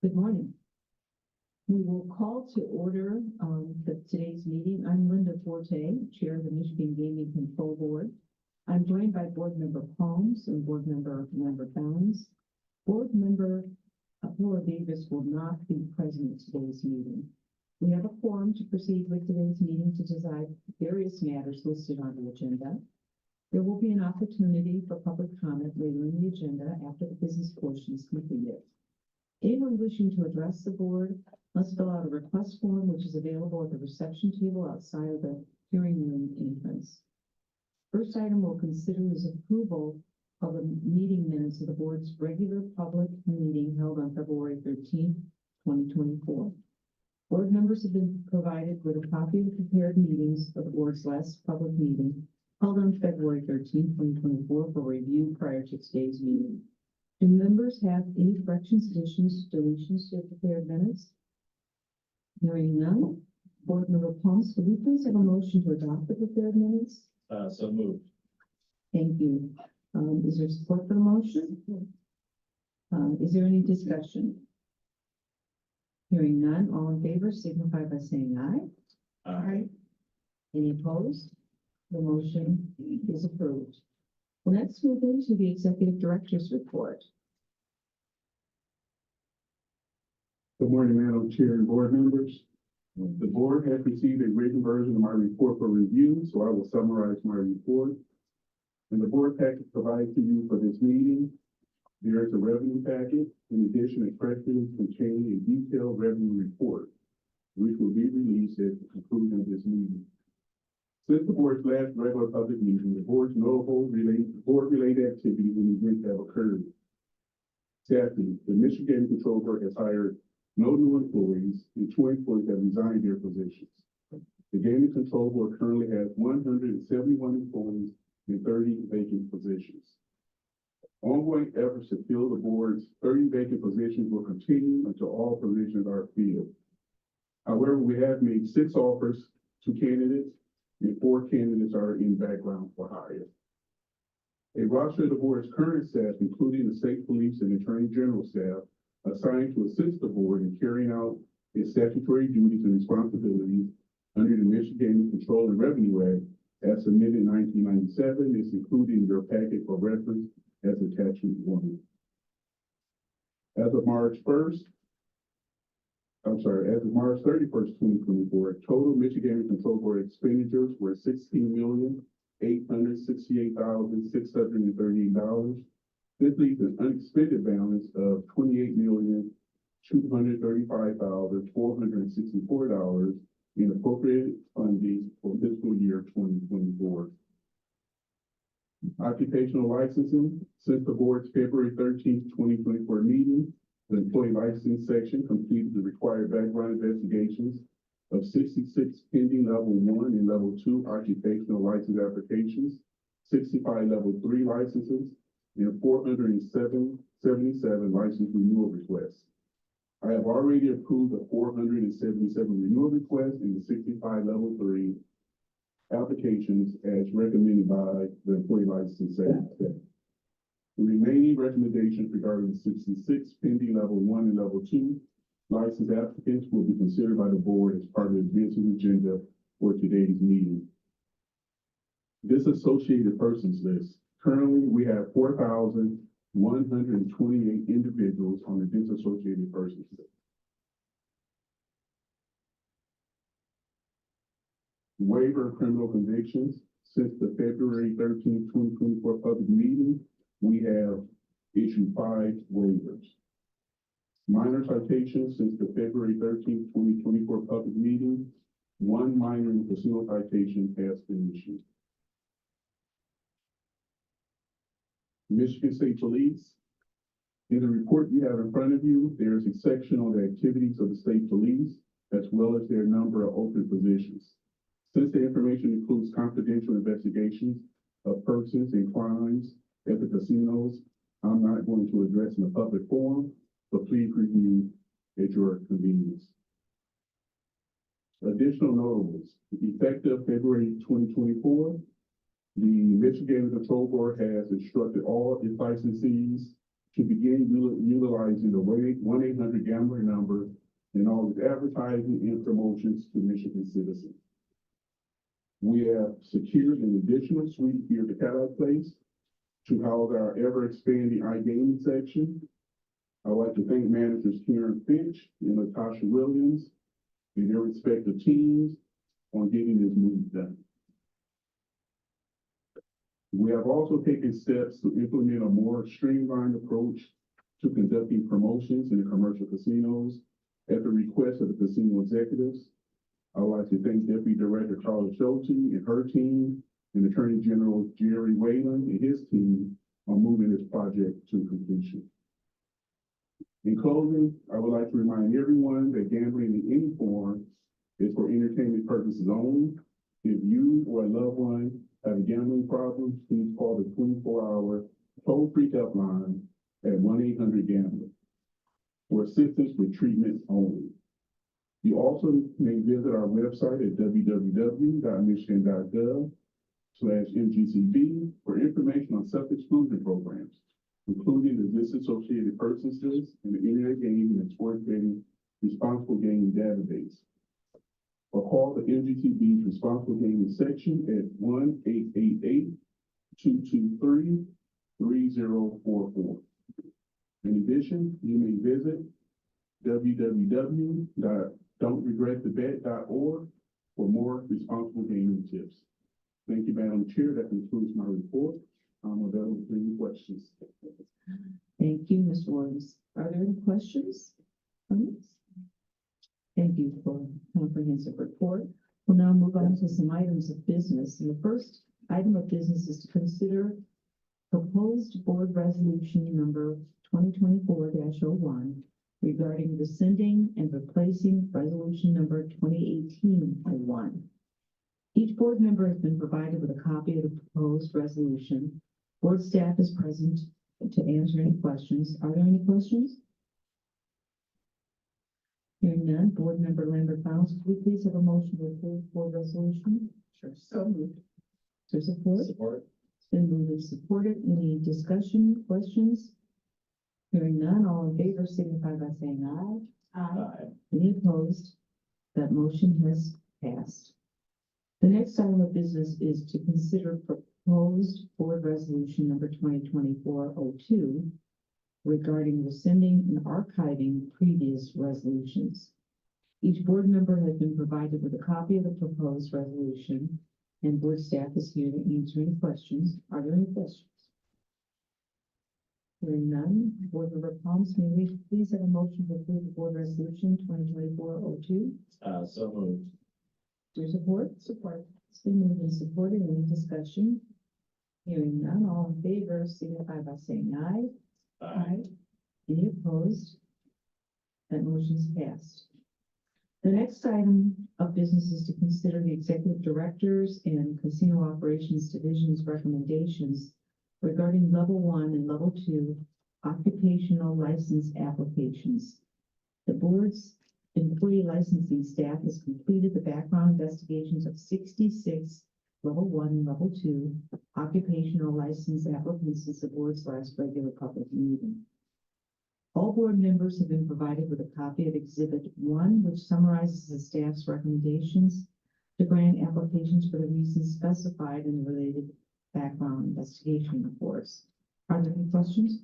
Good morning. We will call to order today's meeting. I'm Linda Forte, Chair of the Michigan Gaming Control Board. I'm joined by Board Member Combs and Board Member Bounds. Board Member Laura Davis will not be present at today's meeting. We have a quorum to proceed with today's meeting to decide various matters listed on the agenda. There will be an opportunity for public comment later in the agenda after the business portion is completed. Anyone wishing to address the board must fill out a request form, which is available at the reception table outside of the hearing room entrance. First item we'll consider is approval of the meeting minutes of the board's regular public meeting held on February 13th, 2024. Board members have been provided with a copy of the prepared meetings of the board's last public meeting held on February 13th, 2024 for review prior to today's meeting. Do members have any corrections, additions, deletions to the prepared minutes? Hearing none, Board Member Combs, will you please have a motion to adopt the prepared minutes? So moved. Thank you. Is there support for the motion? Is there any discussion? Hearing none, all in favor signify by saying aye. Aye. Any opposed? The motion is approved. Well, let's move into the Executive Director's report. Good morning, Madam Chair and board members. The board has received a written version of my report for review, so I will summarize my report. In the board packet provided to you for this meeting, there is a revenue packet. In addition, a press release containing a detailed revenue report, which will be released at the conclusion of this meeting. Since the board's last regular public meeting, the board's notable board-related activities and events have occurred. Staffing: the Michigan Gaming Control Board has hired no new employees, and 2 employees have resigned their positions. The Gaming Control Board currently has 171 employees and 30 vacant positions. Ongoing efforts to fill the board's 30 vacant positions will continue until all positions are filled. However, we have made 6 offers to candidates, and 4 candidates are in background for hire. A roster of the board's current staff, including the state police and attorney general staff, assigned to assist the board in carrying out its statutory duties and responsibilities under the Michigan Gaming Control and Revenue Act, as submitted in 1997, is included in your packet for reference as attachment 1. As of March 31st, 2024, total Michigan Gaming Control Board expenditures were $16,868,638. This leaves an unexpended balance of $28,235,464 in appropriated funding for fiscal year 2024. Occupational licensing: since the board's February 13th, 2024 meeting, the employee licensing section completed the required background investigations of 66 pending level 1 and level 2 occupational license applications, 65 level 3 licenses, and 477 license renewal requests. I have already approved the 477 renewal requests and the 65 level 3 applications as recommended by the employee licensing section. The remaining recommendations regarding the 66 pending level 1 and level 2 license applicants will be considered by the board as part of the business agenda for today's meeting. Disassociated persons list. Currently, we have 4,128 individuals on the disassociated persons list. Waiver of criminal convictions. Since the February 13th, 2024 public meeting, we have issued 5 waivers. Minor citations: since the February 13th, 2024 public meeting, 1 minor and casino citation has been issued. Michigan State Police. In the report you have in front of you, there is a section on the activities of the state police, as well as their number of open positions. Since the information includes confidential investigations of persons and crimes at the casinos, I'm not going to address in a public forum, but please review at your convenience. Additional notables: effective February 2024, the Michigan Control Board has instructed all its licensees to begin utilizing the 1-800-GAMBLER number in all its advertising and promotions to Michigan citizens. We have secured an additional suite here at the Cadillac Place to house our ever-expanding iGaming section. I'd like to thank managers Karen Finch and Natasha Williams and their respective teams on getting this move done. We have also taken steps to implement a more streamlined approach to conducting promotions in the commercial casinos at the request of the casino executives. I would like to thank Deputy Director Carla Schulte and her team and Attorney General Jerry Whalen and his team on moving this project to completion. In closing, I would like to remind everyone that gambling in any form is for entertainment purposes only. If you or a loved one have a gambling problem, please call the 24-hour toll-free helpline at 1-800-GAMBLER for assistance with treatment only. You also may visit our website at www.michigan.gov/MGCB for information on self-exclusion programs, including the disassociated persons list and the Internet Gaming and Sports Betting Responsible Gaming Database. Or call the MGCB's Responsible Gaming section at 1-888-223-3044. In addition, you may visit www.don'tregretthebet.org for more responsible gaming tips. Thank you, Madam Chair. That concludes my report. I'm available for any questions. Thank you, Ms. Williams. Are there any questions? Thank you for a comprehensive report. We'll now move on to some items of business. And the first item of business is to consider proposed board resolution number 2024-01 regarding rescinding and replacing resolution number 2018-01. Each board member has been provided with a copy of the proposed resolution. Board staff is present to answer any questions. Are there any questions? Hearing none, Board Member Lambert Bounds, could we please have a motion to approve board resolution? Sure. So moved. Is there support? Support. It's been moved and supported. Any discussion, questions? Hearing none, all in favor signify by saying aye. Aye. Any opposed? That motion has passed. The next item of business is to consider proposed board resolution number 2024-02 regarding rescinding and archiving previous resolutions. Each board member has been provided with a copy of the proposed resolution, and board staff is here to answer any questions. Are there any questions? Hearing none, Board Member Palms, may we please have a motion to approve the board resolution 2024-02? So moved. Is there support? Support. It's been moved and supported. Any discussion? Hearing none, all in favor signify by saying aye. Aye. Any opposed? That motion is passed. The next item of business is to consider the executive directors and casino operations division's recommendations regarding level 1 and level 2 occupational license applications. The board's employee licensing staff has completed the background investigations of 66 level 1 and level 2 occupational license applicants since the board's last regular public meeting. All board members have been provided with a copy of Exhibit 1, which summarizes the staff's recommendations to grant applications for the reasons specified in the related background investigation reports. Are there any questions?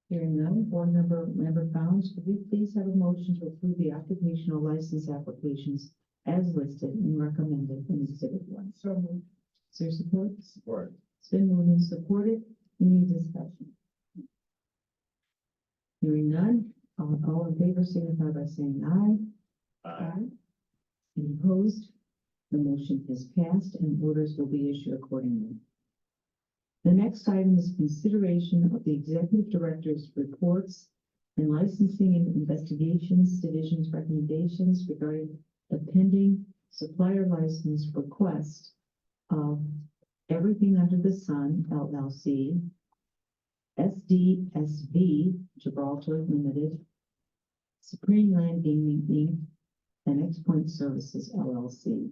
Hearing none, Board Member Lambert Bounds, could we please have a motion to approve the occupational license applications as listed and recommended in Exhibit 1? So moved. Is there support? Support. It's been moved and supported. Any discussion? Hearing none, all in favor signify by saying aye. Aye. Any opposed? The motion has passed and orders will be issued accordingly. The next item is consideration of the executive director's reports and licensing and investigations division's recommendations regarding the pending supplier license request of Everything Under the Sun, LLC, SDSV, Gibraltar Limited, Supreme Land Gaming, Inc., and X Point Services, LLC.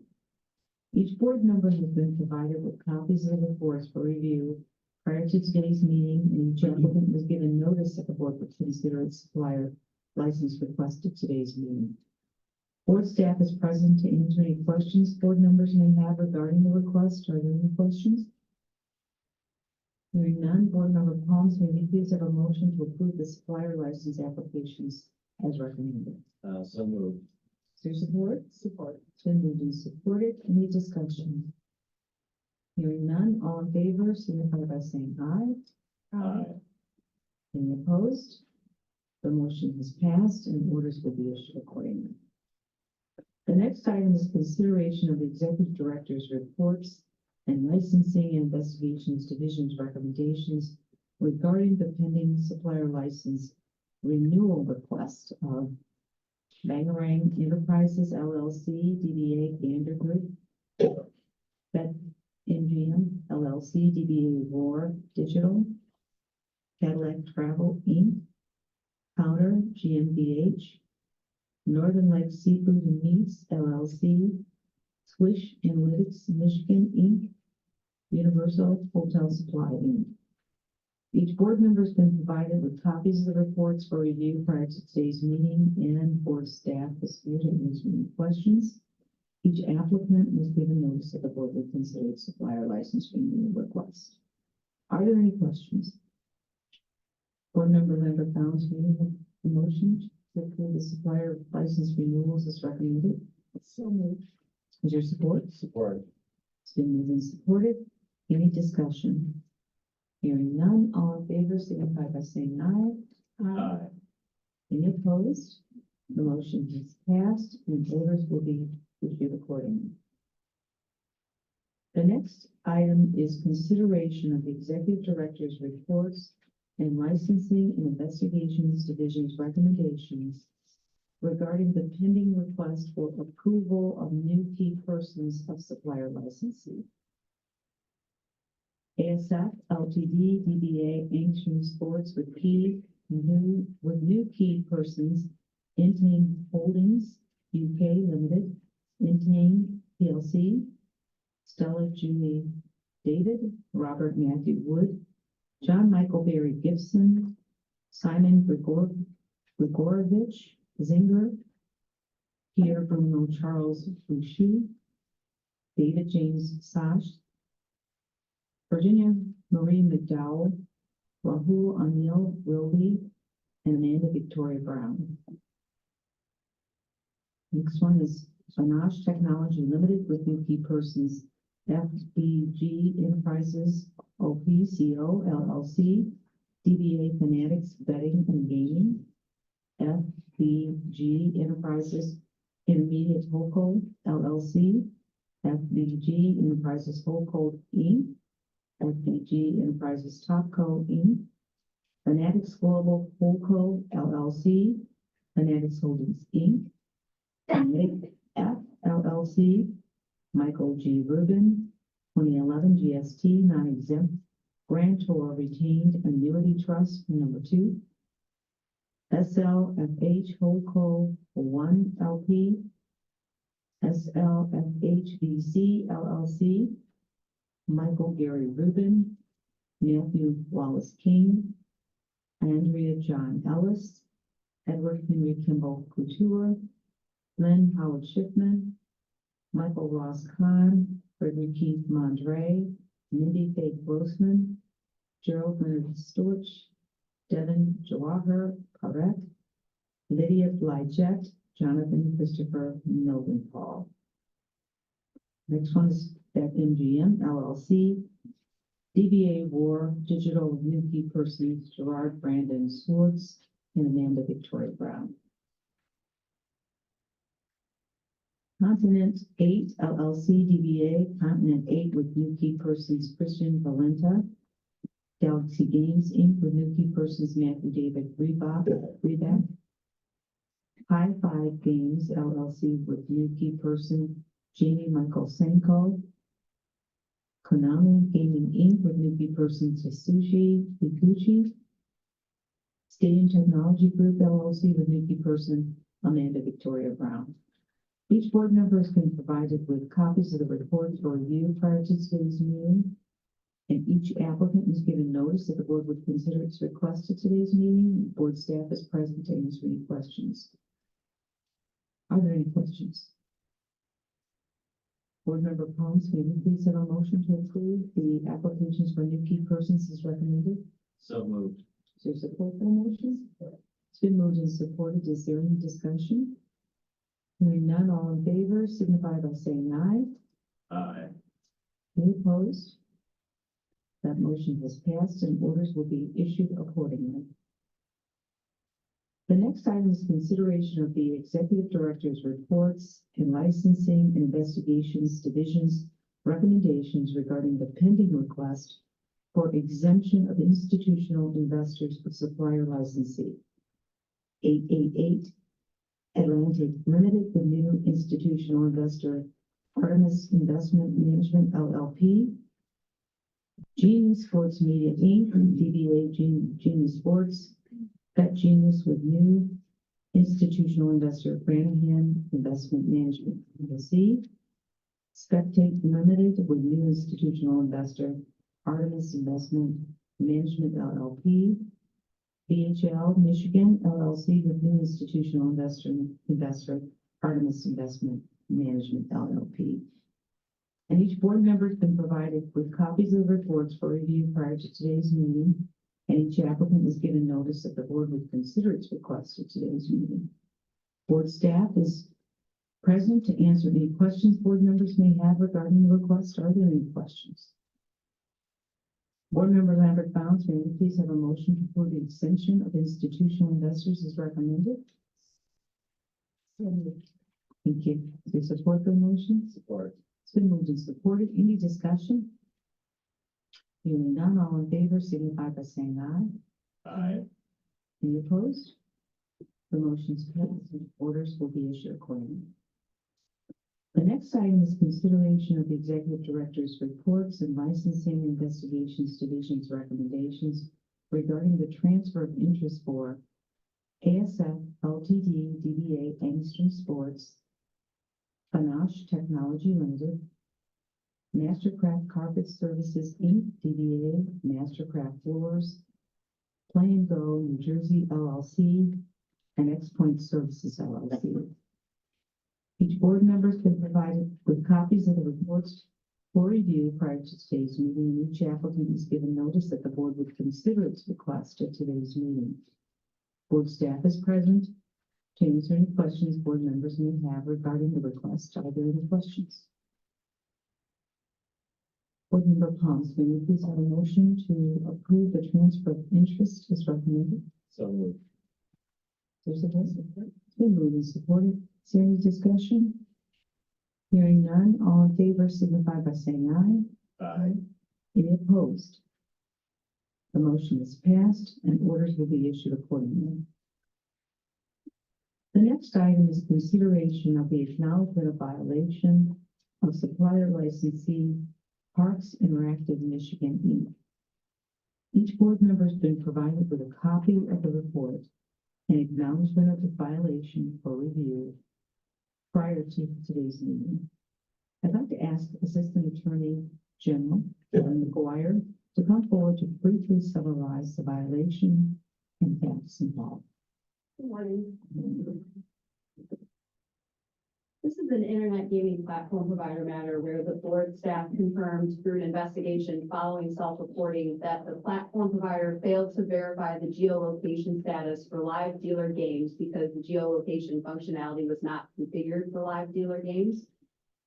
Each board member has been provided with copies of the reports for review Prior to today's meeting, each applicant was given notice that the board would consider its supplier license request at today's meeting. Board staff is present to answer any questions board members may have regarding the request. Are there any questions? Hearing none, board member Palms, may we please have a motion to approve the supplier license applications as recommended? So moved. Is there support? Support. It's been moved and supported. Any discussion? Hearing none, all in favor, signify by saying aye. Aye. Any opposed? The motion has passed and orders will be issued accordingly. The next item is consideration of the executive director's reports and licensing and investigations division's recommendations regarding the pending supplier license renewal request of Bangarang Enterprises LLC, DBA Gander Group, BetMGM LLC, DBA Roar Digital, Cadillac Travel Inc., Powder GmbH, Northern Light Seafood and Meats LLC, Swish Analytics Michigan Inc., Universal Hotel Supply Inc. Each board member has been provided with copies of the reports for review prior to today's meeting, and board staff is here to answer any questions. Each applicant was given notice that the board would consider its supplier license renewal request. Are there any questions? Board member Lambert Bounds, do you have a motion to approve the supplier license renewals as recommended? So moved. Is there support? Support. It's been moved and supported. Any discussion? Hearing none, all in favor signify by saying aye. Aye. Any opposed? The motion has passed and orders will be issued accordingly. The next item is consideration of the executive director's reports and licensing and investigations division's recommendations regarding the pending request for approval of new key persons of supplier licensee. ASF Ltd. DBA Ancient Sports with new key persons, Intane Holdings UK Limited, Intane PLC, Stella Julie David, Robert Matthew Wood, John Michael Barry Gibson, Simon Grigorovich Zinger, Pierre Bruno Charles Bouchou, David James Sash, Virginia Marie McDowell, Rahul Anil Wilby, and Amanda Victoria Brown. Next one is Panache Technology Limited with new key persons, FBG Enterprises, OPCO LLC, DBA Fanatics Betting and Gaming, FBG Enterprises Intermediate Holdco LLC, FBG Enterprises Holdco Inc., FBG Enterprises Topco Inc., Fanatics Global Holdco LLC, Fanatics Holdings Inc., Fanatic F LLC, Michael G. Rubin, 2011 GST non-exempt grantor retained annuity trust number 2, SLFH Holdco 1 LP, SLFHVC LLC, Michael Gary Rubin, Matthew Wallace King, Andrea John Ellis, Edward Henry Kimball Couture, Glenn Howard Schiffman, Michael Ross Kahn, Gregory Keith Mondre, Mindy Faye Grossman, Gerald Leonard Storch, Devin Jawahar Parekh, Lydia Blyjet, Jonathan Christopher Mildenthal. Next one is BetMGM LLC, DBA War Digital new key persons, Gerard Brandon Swartz and Amanda Victoria Brown. Continent 8 LLC, DBA Continent 8 with new key persons, Christian Valenta, Galaxy Games Inc. with new key persons, Matthew David Reback, High Five Games LLC with new key person, Jamie Michael Senko, Konami Gaming Inc. with new key person, Tsushi Kikuchi, Stadium Technology Group LLC with new key person, Amanda Victoria Brown. Each board member has been provided with copies of the reports for review prior to today's meeting. And each applicant was given notice that the board would consider its request at today's meeting. Board staff is present to answer any questions. Are there any questions? Board Member Combs, may we please have a motion to approve the applications for new key persons as recommended? So moved. Is there support for the motion? It's been moved and supported. Is there any discussion? Hearing none, all in favor signify by saying aye. Aye. Any opposed? That motion has passed and orders will be issued accordingly. The next item is consideration of the executive director's reports and licensing and investigations division's recommendations regarding the pending request for exemption of institutional investors of supplier licensee. 888 Atlantic Limited, the new institutional investor, Artemis Investment Management LLP, Genius Sports Media Inc., DBA Genius Sports, Bet Genius with new institutional investor, Branningham Investment Management LLC, Spectate Limited with new institutional investor, Artemis Investment Management LLP, BHL Michigan LLC with new institutional investor, Artemis Investment Management LLP. And each board member has been provided with copies of the reports for review prior to today's meeting, and each applicant was given notice that the board would consider its request at today's meeting. Board staff is present to answer any questions board members may have regarding the request. Are there any questions? Board Member Lambert Bounds, may we please have a motion to approve the extension of institutional investors as recommended? Thank you. Is there support for the motion? Support. It's been moved and supported. Any discussion? Hearing none, all in favor signify by saying aye. Aye. Any opposed? The motion's passed and orders will be issued accordingly. The next item is consideration of the executive director's reports and licensing investigations division's recommendations regarding the transfer of interest for ASF Ltd. DBA Angstrom Sports, Panache Technology Limited, Mastercraft Carpet Services Inc., DBA Mastercraft Floors, Play and Go New Jersey LLC, and X Point Services LLC. Each board member has been provided with copies of the reports for review prior to today's meeting, and each applicant is given notice that the board would consider its request at today's meeting. Board staff is present to answer any questions board members may have regarding the request. Are there any questions? Board Member Palms, may we please have a motion to approve the transfer of interest as recommended? So moved. There's a voice. It's been moved and supported. Is there any discussion? Hearing none, all in favor signify by saying aye. Aye. Any opposed? The motion is passed and orders will be issued accordingly. The next item is consideration of the acknowledgement of violation of supplier licensee Parks Interactive Michigan, Inc. Each board member has been provided with a copy of the report and acknowledgement of the violation for review prior to today's meeting. I'd like to ask Assistant Attorney General Ellen McGuire to come forward to briefly summarize the violation and facts involved. Good morning. This is an internet gaming platform provider matter where the board staff confirmed through an investigation following self-reporting that the platform provider failed to verify the geolocation status for live dealer games because the geolocation functionality was not configured for live dealer games.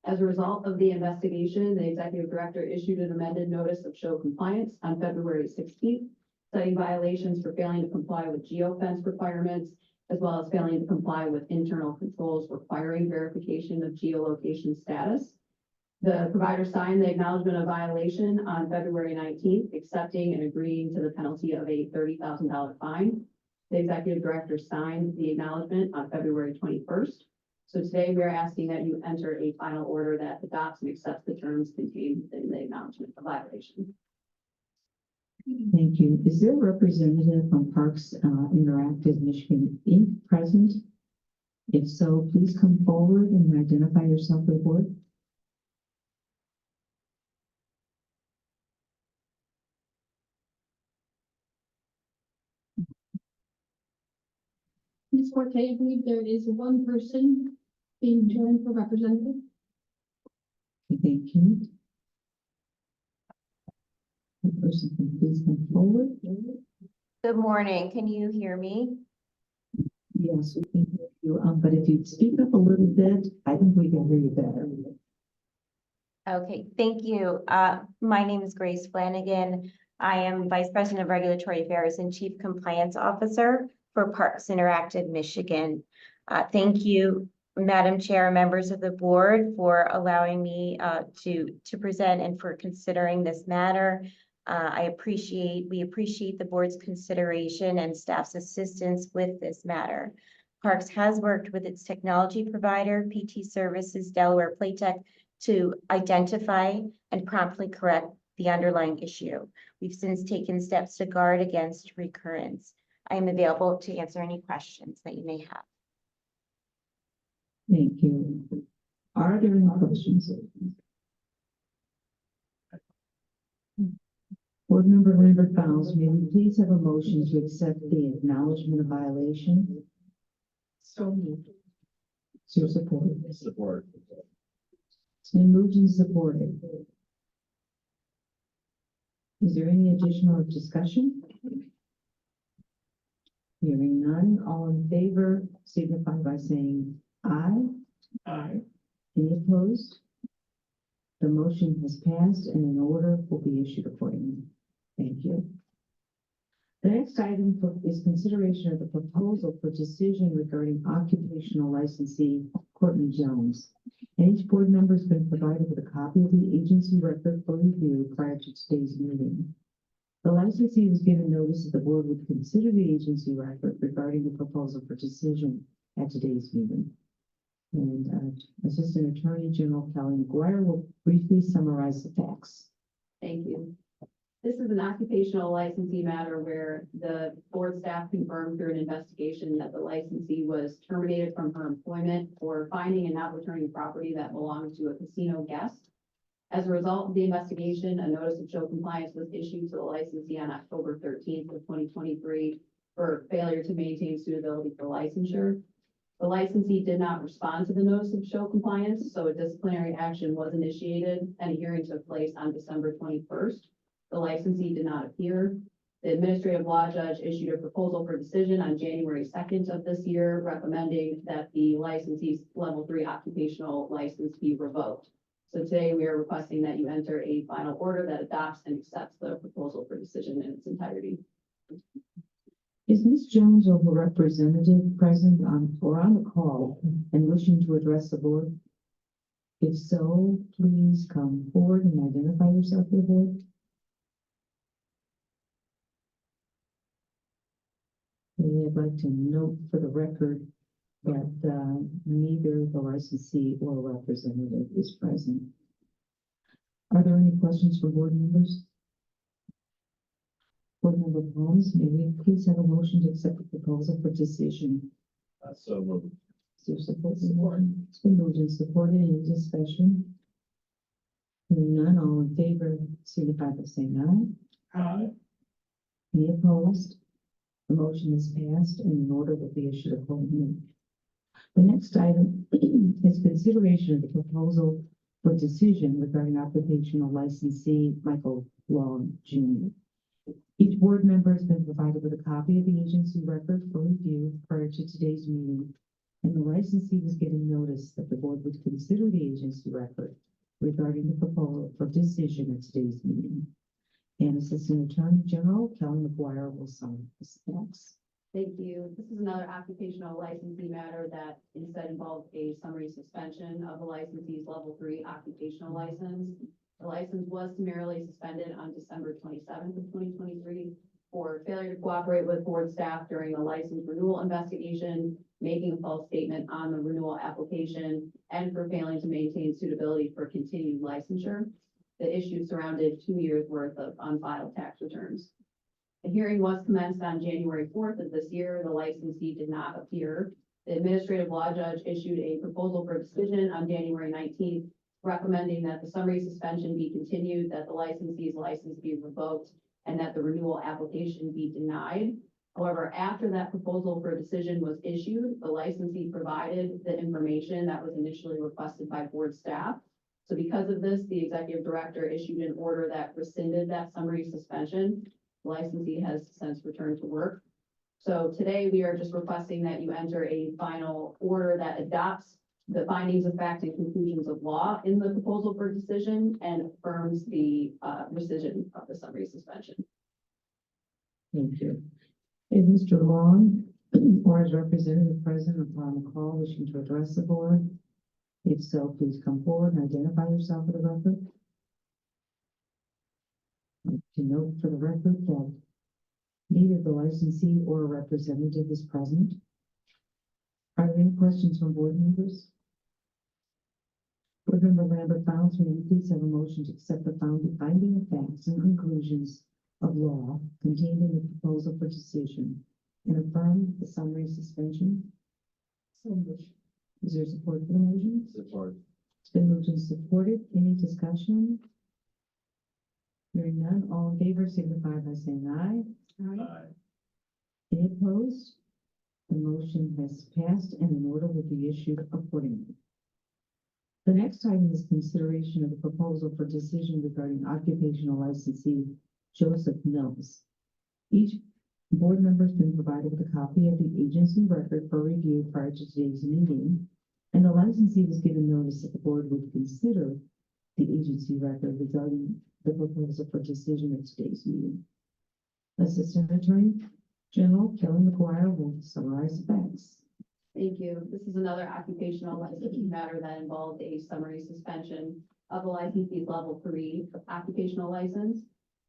As a result of the investigation, the executive director issued an amended notice of show compliance on February 16th, citing violations for failing to comply with geofence requirements, as well as failing to comply with internal controls requiring verification of geolocation status. The provider signed the acknowledgement of violation on February 19th, accepting and agreeing to the penalty of a $30,000 fine. The executive director signed the acknowledgement on February 21st. So today we are asking that you enter a final order that adopts and accepts the terms contained within the acknowledgement of violation. Thank you. Is there a representative from Parks Interactive Michigan Inc. present? If so, please come forward and identify yourself for the board. Ms. Forte, I believe there is one person being joined for representative. Thank you. The person can please come forward. Good morning. Can you hear me? Yes, we can hear you, but if you'd speak up a little bit, I think we can hear you better. Okay, thank you. My name is Grace Flanagan. I am Vice President of Regulatory Affairs and Chief Compliance Officer for Parks Interactive Michigan. Thank you, Madam Chair, members of the board, for allowing me to present and for considering this matter. We appreciate the board's consideration and staff's assistance with this matter. Parks has worked with its technology provider, PT Services Delaware Playtech, to identify and promptly correct the underlying issue. We've since taken steps to guard against recurrence. I am available to answer any questions that you may have. Thank you. Are there any questions? Board Member Lambert Fowles, may we please have a motion to accept the acknowledgement of violation? So moved. Is there support? Support. It's been moved and supported. Is there any additional discussion? Hearing none, all in favor signify by saying aye. Aye. Any opposed? The motion has passed and an order will be issued accordingly. Thank you. The next item is consideration of the proposal for decision regarding occupational licensee Courtney Jones. And each board member has been provided with a copy of the agency record for review prior to today's meeting. The licensee was given notice that the board would consider the agency record regarding the proposal for decision at today's meeting. And Assistant Attorney General Kelly McGuire will briefly summarize the facts. Thank you. This is an occupational licensee matter where the board staff confirmed through an investigation that the licensee was terminated from her employment for finding and not returning property that belonged to a casino guest. As a result of the investigation, a notice of show compliance was issued to the licensee on October 13th of 2023 for failure to maintain suitability for licensure. The licensee did not respond to the notice of show compliance, so a disciplinary action was initiated and a hearing took place on December 21st. The licensee did not appear. The administrative law judge issued a proposal for decision on January 2nd of this year, recommending that the licensee's level 3 occupational license be revoked. So today we are requesting that you enter a final order that adopts and accepts the proposal for decision in its entirety. Is Ms. Jones or her representative present or on the call and wishing to address the board? If so, please come forward and identify yourself to the board. And I'd like to note for the record that neither the licensee or representative is present. Are there any questions for board members? Board Member Holmes, may we please have a motion to accept the proposal for decision? So moved. Is there support? It's been moved and supported. Any discussion? Hearing none, all in favor signify by saying aye. Aye. Any opposed? The motion is passed and an order will be issued accordingly. The next item is consideration of the proposal for decision regarding occupational licensee Michael Long Jr. Each board member has been provided with a copy of the agency record for review prior to today's meeting, and the licensee was given notice that the board would consider the agency record regarding the proposal for decision at today's meeting. And Assistant Attorney General Kelly McGuire will sign this next. Thank you. This is another occupational licensee matter that instead involved a summary suspension of the licensee's level 3 occupational license. The license was summarily suspended on December 27th of 2023 for failure to cooperate with board staff during a license renewal investigation, making a false statement on the renewal application, and for failing to maintain suitability for continued licensure. The issue surrounded 2 years worth of unfiled tax returns. The hearing was commenced on January 4th of this year. The licensee did not appear. The administrative law judge issued a proposal for decision on January 19th, recommending that the summary suspension be continued, that the licensee's license be revoked, and that the renewal application be denied. However, after that proposal for decision was issued, the licensee provided the information that was initially requested by board staff. So because of this, the executive director issued an order that rescinded that summary suspension. The licensee has since returned to work. So today we are just requesting that you enter a final order that adopts the findings of fact and conclusions of law in the proposal for decision and affirms the rescission of the summary suspension. Thank you. Is Mr. Long or his representative present upon the call wishing to address the board? If so, please come forward and identify yourself for the record. To note for the record that neither the licensee or a representative is present. Are there any questions from board members? Board Member Lambert Founds, may we please have a motion to accept the finding of facts and conclusions of law contained in the proposal for decision and affirm the summary suspension? So moved. Is there support for the motion? Support. It's been moved and supported. Any discussion? Hearing none, all in favor signify by saying aye. Aye. Any opposed? The motion has passed and an order will be issued accordingly. The next item is consideration of the proposal for decision regarding occupational licensee Joseph Mills. Each board member has been provided with a copy of the agency record for review prior to today's meeting, and the licensee was given notice that the board would consider the agency record regarding the proposal for decision at today's meeting. Assistant Attorney General Kelly McGuire will summarize the facts. Thank you. This is another occupational licensing matter that involved a summary suspension of a licensee's level 3 occupational license.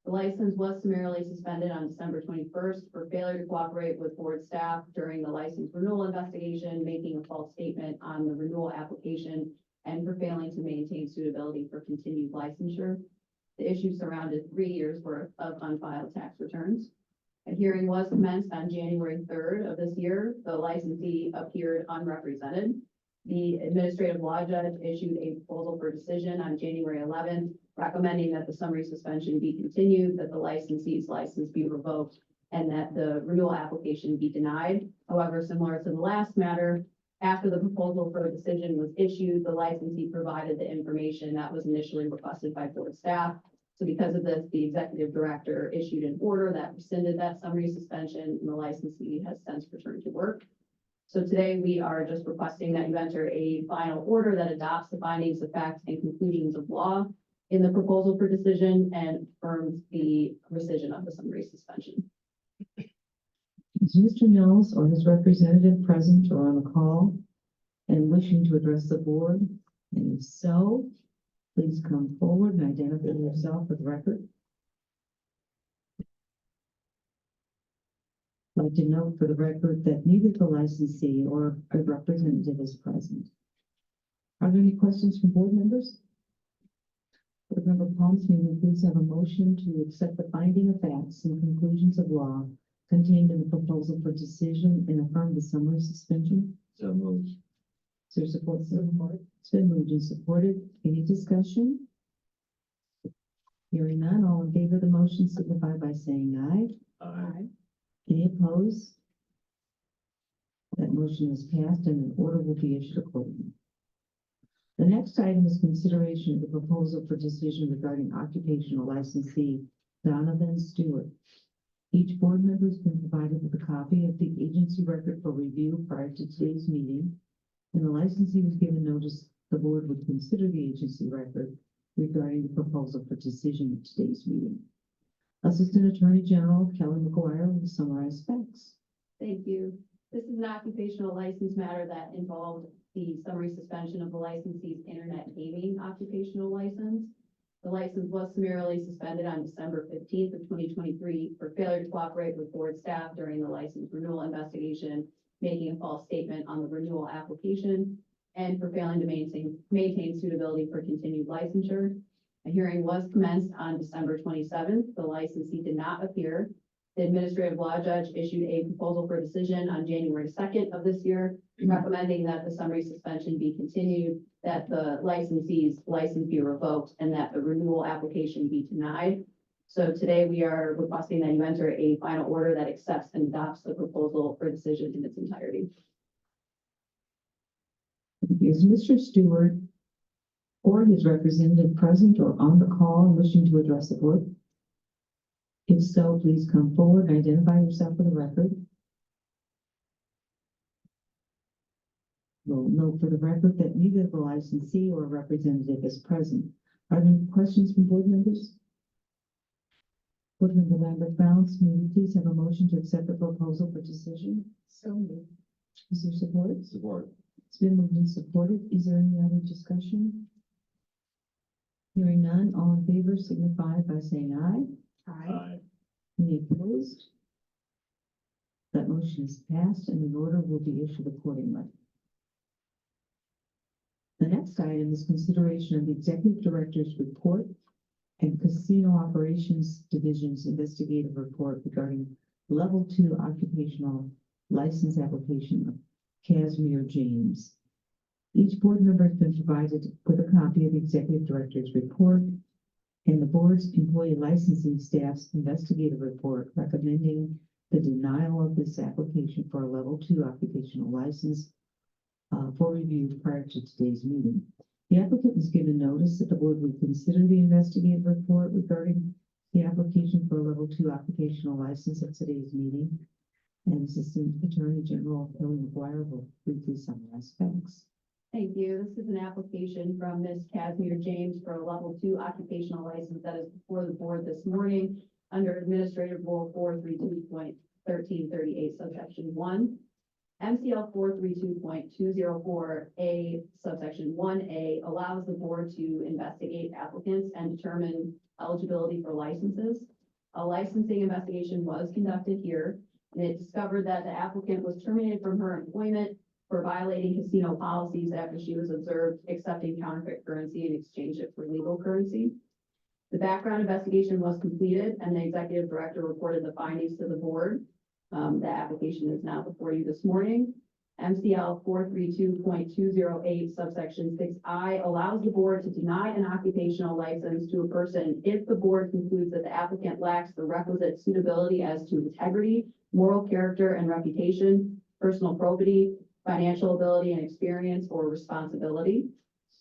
The license was summarily suspended on December 21st for failure to cooperate with board staff during the license renewal investigation, making a false statement on the renewal application, and for failing to maintain suitability for continued licensure. The issue surrounded 3 years' worth of unfiled tax returns. A hearing was commenced on January 3rd of this year. The licensee appeared unrepresented. The administrative law judge issued a proposal for decision on January 11th, recommending that the summary suspension be continued, that the licensee's license be revoked, and that the renewal application be denied. However, similar to the last matter, after the proposal for a decision was issued, the licensee provided the information that was initially requested by board staff. So because of this, the executive director issued an order that rescinded that summary suspension, and the licensee has since returned to work. So today we are just requesting that you enter a final order that adopts the findings of fact and conclusions of law in the proposal for decision and affirms the rescission of the summary suspension. Is Mr. Mills or his representative present or on the call and wishing to address the board? And if so, please come forward and identify yourself for the record. I'd like to note for the record that neither the licensee or a representative is present. Are there any questions from board members? Board Member Palms, may we please have a motion to accept the finding of facts and conclusions of law contained in the proposal for decision and affirm the summary suspension? So moved. Is there support? It's been moved and supported. Any discussion? Hearing none, all in favor of the motion signify by saying aye. Aye. Any opposed? That motion is passed and an order will be issued accordingly. The next item is consideration of the proposal for decision regarding occupational licensee Donovan Stewart. Each board member has been provided with a copy of the agency record for review prior to today's meeting, and the licensee was given notice the board would consider the agency record regarding the proposal for decision at today's meeting. Assistant Attorney General Kelly McGuire will summarize facts. Thank you. This is an occupational license matter that involved the summary suspension of the licensee's internet gaming occupational license. The license was summarily suspended on December 15th of 2023 for failure to cooperate with board staff during the license renewal investigation, making a false statement on the renewal application, and for failing to maintain suitability for continued licensure. A hearing was commenced on December 27th. The licensee did not appear. The administrative law judge issued a proposal for decision on January 2nd of this year, recommending that the summary suspension be continued, that the licensee's license be revoked, and that the renewal application be denied. So today we are requesting that you enter a final order that accepts and adopts the proposal for decision in its entirety. Is Mr. Stewart or his representative present or on the call and wishing to address the board? If so, please come forward and identify yourself for the record. We'll note for the record that neither the licensee or representative is present. Are there any questions from board members? Board Member Lambert Bounce, may we please have a motion to accept the proposal for decision? So moved. Is there support? Support. It's been moved and supported. Is there any other discussion? Hearing none, all in favor signify by saying aye. Aye. Any opposed? That motion is passed and an order will be issued accordingly. The next item is consideration of the Executive Director's report and Casino Operations Division's investigative report regarding Level 2 occupational license application of Casimir James. Each board member has been provided with a copy of the Executive Director's report and the board's employee licensing staff's investigative report recommending the denial of this application for a Level 2 occupational license for review prior to today's meeting. The applicant was given notice that the board would consider the investigative report regarding the application for a Level 2 occupational license at today's meeting. And Assistant Attorney General Kelly McGuire will briefly summarize facts. Thank you. This is an application from Ms. Casimir James for a level 2 occupational license that is before the board this morning under Administrative Rule 432.1338 subsection 1. MCL 432.204A subsection 1A allows the board to investigate applicants and determine eligibility for licenses. A licensing investigation was conducted here, and it discovered that the applicant was terminated from her employment for violating casino policies after she was observed accepting counterfeit currency and exchanged it for legal currency. The background investigation was completed and the executive director reported the findings to the board. The application is now before you this morning. MCL 432.208 subsection 6I allows the board to deny an occupational license to a person if the board concludes that the applicant lacks the requisite suitability as to integrity, moral character and reputation, personal probity, financial ability and experience or responsibility.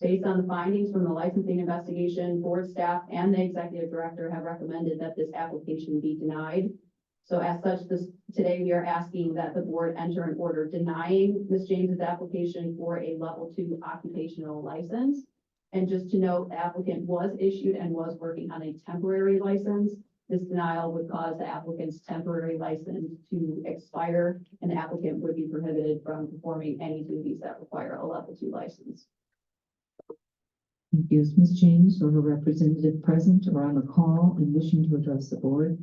Based on the findings from the licensing investigation, board staff and the executive director have recommended that this application be denied. So as such, today we are asking that the board enter an order denying Ms. James's application for a level 2 occupational license. And just to note, the applicant was issued and was working on a temporary license. This denial would cause the applicant's temporary license to expire, and the applicant would be prohibited from performing any duties that require a level 2 license. Thank you. Is Ms. James or her representative present or on the call and wishing to address the board?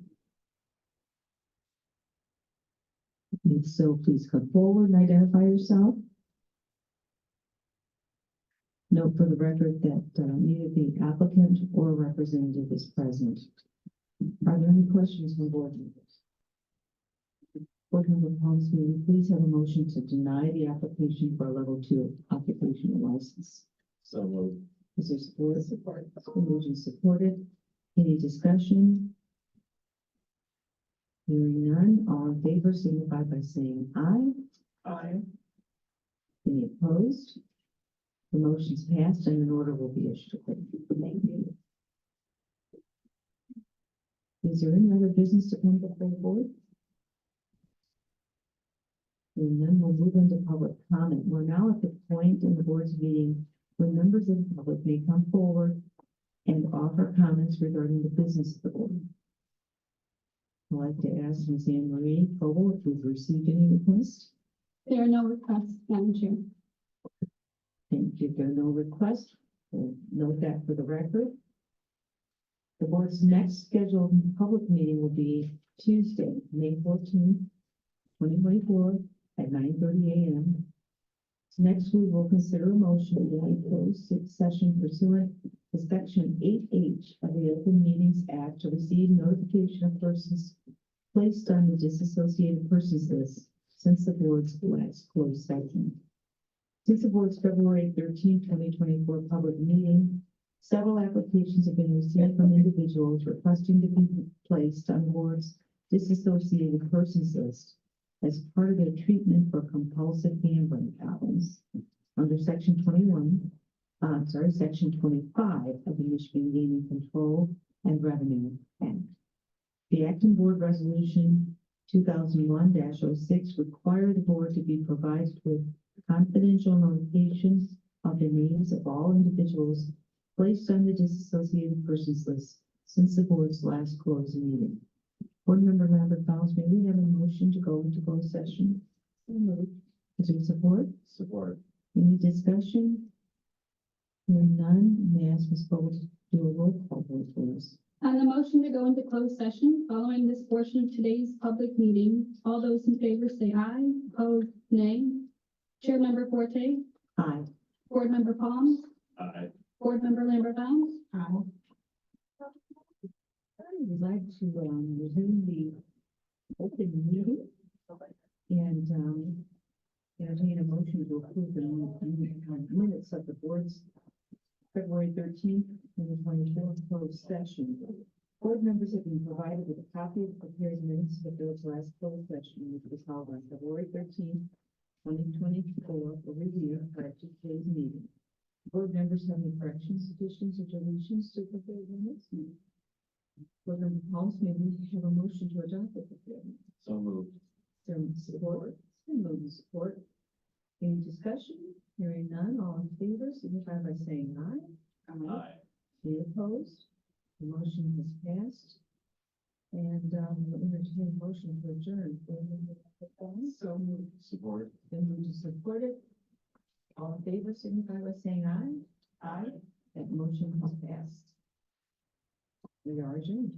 If so, please come forward and identify yourself. Note for the record that neither the applicant or representative is present. Are there any questions from board members? Board Member Holmes, may we please have a motion to deny the application for a level 2 occupational license? So moved. Is there support? Support. It's been moved and supported. Any discussion? Hearing none, all in favor signify by saying aye. Aye. Any opposed? The motion's passed and an order will be issued. Thank you. Is there any other business to come before the board? And then we'll move into public comment. We're now at the point in the board's meeting when members of the public may come forward and offer comments regarding the business of the board. I'd like to ask Ms. Anne Marie Coble if we've received any requests. There are no requests, Madam Chair. Thank you. If there are no requests, we'll note that for the record. The board's next scheduled public meeting will be Tuesday, May 14th, 2024 at 9:30 a.m. Next, we will consider a motion to a closed session pursuant to Section 8H of the Open Meetings Act to receive notification of persons placed on the disassociated persons list since the board's last closed session. Since the board's February 13, 2024 public meeting, Several applications have been received from individuals requesting to be placed on the board's disassociated persons list as part of their treatment for compulsive gambling problems under section 25 of the Michigan Gaming Control and Revenue Act. The Acton Board Resolution 2001-06 required the board to be provided with confidential notifications of the names of all individuals placed on the disassociated persons list since the board's last closed meeting. Board Member Lambert Fowles, may we have a motion to go into closed session? Is there support? Support. Any discussion? Hearing none, may I ask Ms. Vogel to do a roll call vote for us? On the motion to go into closed session following this portion of today's public meeting, all those in favor say aye, opposed nay. Chair Member Forte, Aye. Board Member Palms, Aye. Board Member Lambert Bounds. Aye. I would like to resume the open meeting and entertain a motion to approve the minutes of the board's February 13th, 2024 closed session. Board members have been provided with a copy of the prepared minutes of the board's last closed session, which was held on February 13th, 2024 for review prior to today's meeting. Board members have any corrections, additions, or deletions to the prepared minutes? Board member Pauls, may we have a motion to adopt the prepared minutes? So moved. Some support, and move the support. Any discussion? Hearing none, all in favor, signify by saying aye. Aye. Any opposed? The motion has passed. And, we'll entertain a motion to adjourn. So moved. Support. Then move to support it. All in favor, signify by saying aye. Aye. That motion has passed. We are adjourned.